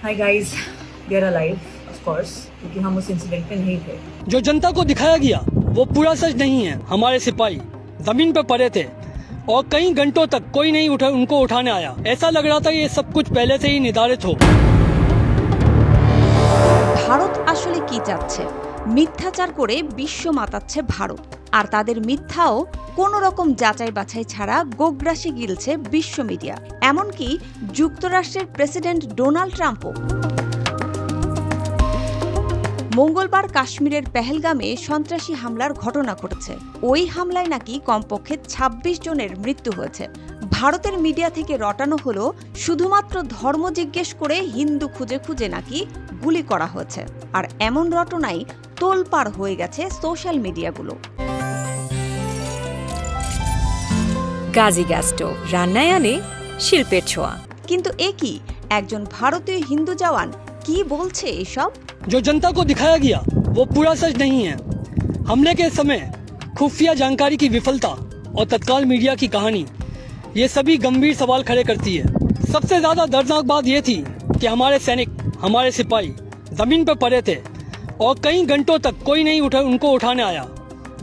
Hi guys, we are alive, of course, क्योंकि हम उस इंसिडेंट में नहीं थे। जो जनता को दिखाया गया वो पूरा सच नहीं है। हमारे सिपाही जमीन पर पड़े थे और कई घंटों तक कोई नहीं उनको उठाने आया। ऐसा लग रहा था ये सब कुछ पहले से ही निर्धारित हो। ভারত আসলে কি চাচ্ছে? মিথ্যাচার করে বিশ্ব মাতাচ্ছে ভারত, আর তাদের মিথ্যাও কোনো রকম যাচাই বাছাই ছাড়া গোগ্রাসে গিলছে বিশ্ব মিডিয়া, এমনকি যুক্তরাষ্ট্রের প্রেসিডেন্ট ডোনাল্ড ট্রাম্পও। মঙ্গলবার কাশ্মীরের পেহেলগামে সন্ত্রাসী হামলার ঘটনা ঘটেছে। ওই হামলায় নাকি কমপক্ষে ২৬ জনের মৃত্যু হয়েছে। ভারতের মিডিয়া থেকে রটানো হলো শুধুমাত্র ধর্ম জিজ্ঞেস করে হিন্দু খুঁজে খুঁজে নাকি গুলি করা হয়েছে। আর এমন রটনাই তোলপাড় হয়ে গেছে সোশ্যাল মিডিয়াগুলো। গাজী গ্যাস স্টোভ রান্নায় আনে শিল্পের ছোঁয়া। কিন্তু এ কি, একজন ভারতীয় হিন্দু জওয়ান কি বলছে এসব? जो जनता को दिखाया गया वो पूरा सच नहीं है। हमले के समय खुफिया जानकारी की विफलता और तत्काल मीडिया की कहानी ये सभी गंभीर सवाल खड़े करती है। सबसे ज्यादा दर्दनाक बात यह थी कि हमारे सैनिक, हमारे सिपाही जमीन पर पड़े थे और कई घंटों तक कोई नहीं उनको उठाने आया।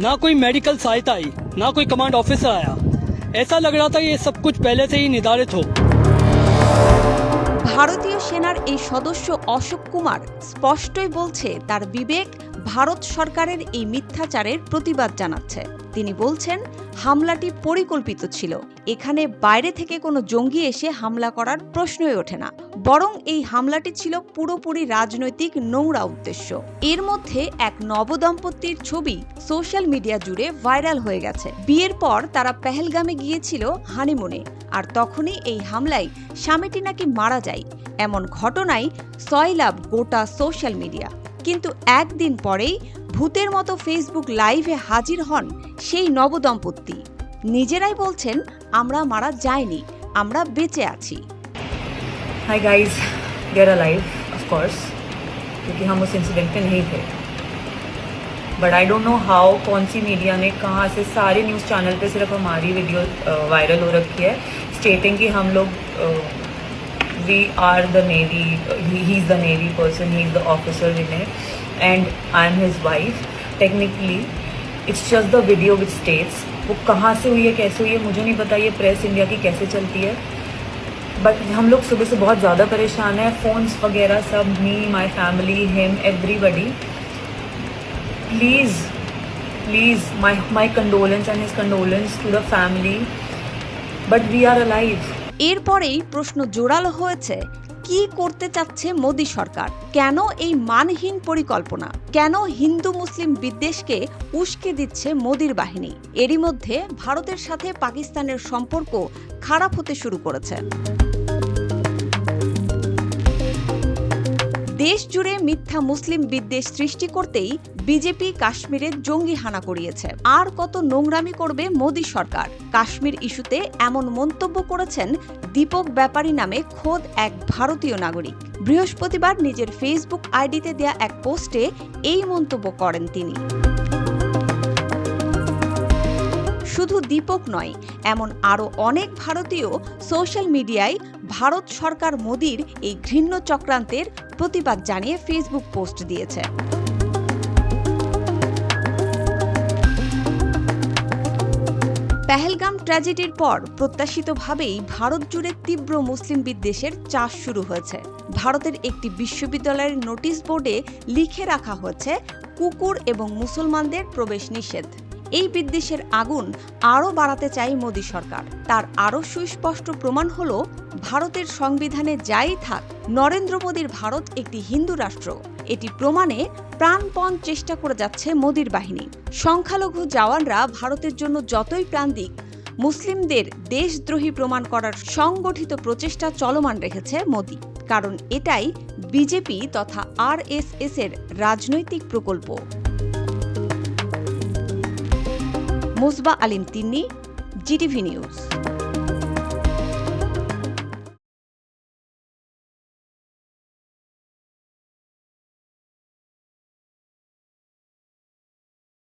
ना कोई मेडिकल सहायता आई, ना कोई कमांड ऑफिसर आया। ऐसा लग रहा था ये सब कुछ पहले से ही निर्धारित हो। ভারতীয় সেনার এই সদস্য অশোক কুমার স্পষ্টই বলছে তার বিবেক ভারত সরকারের এই মিথ্যাচারের প্রতিবাদ জানাচ্ছে। তিনি বলছেন হামলাটি পরিকল্পিত ছিল, এখানে বাইরে থেকে কোনো জঙ্গি এসে হামলা করার প্রশ্নই ওঠে না, বরং এই হামলাটি ছিল পুরোপুরি রাজনৈতিক নোংরা উদ্দেশ্য। এর মধ্যে এক নবদম্পতির ছবি সোশ্যাল মিডিয়া জুড়ে ভাইরাল হয়ে গেছে। বিয়ের পর তারা পেহেলগামে গিয়েছিল হানিমুনে, আর তখনই এই হামলায় স্বামীটি নাকি মারা যায়। এমন ঘটনায় সয়লাভ গোটা সোশ্যাল মিডিয়া। কিন্তু একদিন পরেই ভূতের মতো ফেসবুক লাইভে হাজির হন সেই নবদম্পতি। নিজেরাই বলছেন আমরা মারা যাইনি, আমরা বেঁচে আছি। Hi guys, we are alive, of course, क्योंकि हम उस इंसिडेंट में नहीं थे। But I don't know how कौन सी मीडिया ने कहाँ से सारे न्यूज़ चैनल पे सिर्फ हमारी वीडियो वायरल हो रखी है, स्टेटिंग कि हम लोग we are the navy, he is the navy person, he is the officer in it and I am his wife. Technically it's just the video which states वो कहाँ से हुई है, कैसे हुई है मुझे नहीं पता, ये प्रेस इंडिया की कैसे चलती है। बट हम लोग सुबह से बहुत ज़्यादा परेशान हैं, फ़ोन्स वगैरह सब, me, my family, him, everybody. Please please my condolence and his condolence to the family, but we are alive. এরপরেই প্রশ্ন জোরালো হয়েছে, কি করতে চাচ্ছে মোদী সরকার? কেন এই মানহীন পরিকল্পনা? কেন হিন্দু মুসলিম বিদ্বেষকে উস্কে দিচ্ছে মোদীর বাহিনী? এরই মধ্যে ভারতের সাথে পাকিস্তানের সম্পর্ক খারাপ হতে শুরু করেছে। দেশ জুড়ে মিথ্যা মুসলিম বিদ্বেষ সৃষ্টি করতেই বিজেপি কাশ্মীরে জঙ্গি হানা করিয়েছে। আর কত নোংরামি করবে মোদী সরকার? কাশ্মীর ইস্যুতে এমন মন্তব্য করেছেন দীপক ব্যাপারী নামে খোদ এক ভারতীয় নাগরিক। বৃহস্পতিবার নিজের ফেসবুক আইডিতে দেয়া এক পোস্টে এই মন্তব্য করেন তিনি। শুধু দীপক নয়, এমন আরও অনেক ভারতীয় সোশ্যাল মিডিয়ায় ভারত সরকার মোদীর এই ঘৃণ্য চক্রান্তের প্রতিবাদ জানিয়ে ফেসবুক পোস্ট দিয়েছে। পেহেলগাম ট্র্যাজেডির পর প্রত্যাশিতভাবেই ভারত জুড়ে তীব্র মুসলিম বিদ্বেষের চাষ শুরু হয়েছে। ভারতের একটি বিশ্ববিদ্যালয়ের নোটিশ বোর্ডে লিখে রাখা হয়েছে কুকুর এবং মুসলমানদের প্রবেশ নিষেধ। এই বিদ্বেষের আগুন আরও বাড়াতে চায় মোদী সরকার। তার আরও সুস্পষ্ট প্রমাণ হল ভারতের সংবিধানে যাই থাক, নরেন্দ্র মোদীর ভারত একটি হিন্দু রাষ্ট্র। এটি প্রমাণে প্রাণপণ চেষ্টা করে যাচ্ছে মোদীর বাহিনী। সংখ্যালঘু জওয়ানরা ভারতের জন্য যতই প্রাণ দিক, মুসলিমদের দেশদ্রোহী প্রমাণ করার সংগঠিত প্রচেষ্টা চলমান রেখেছে মোদী, কারণ এটাই বিজেপি তথা RSS এর রাজনৈতিক প্রকল্প। মুসবা আলিম তিন্নি, GTV নিউজ।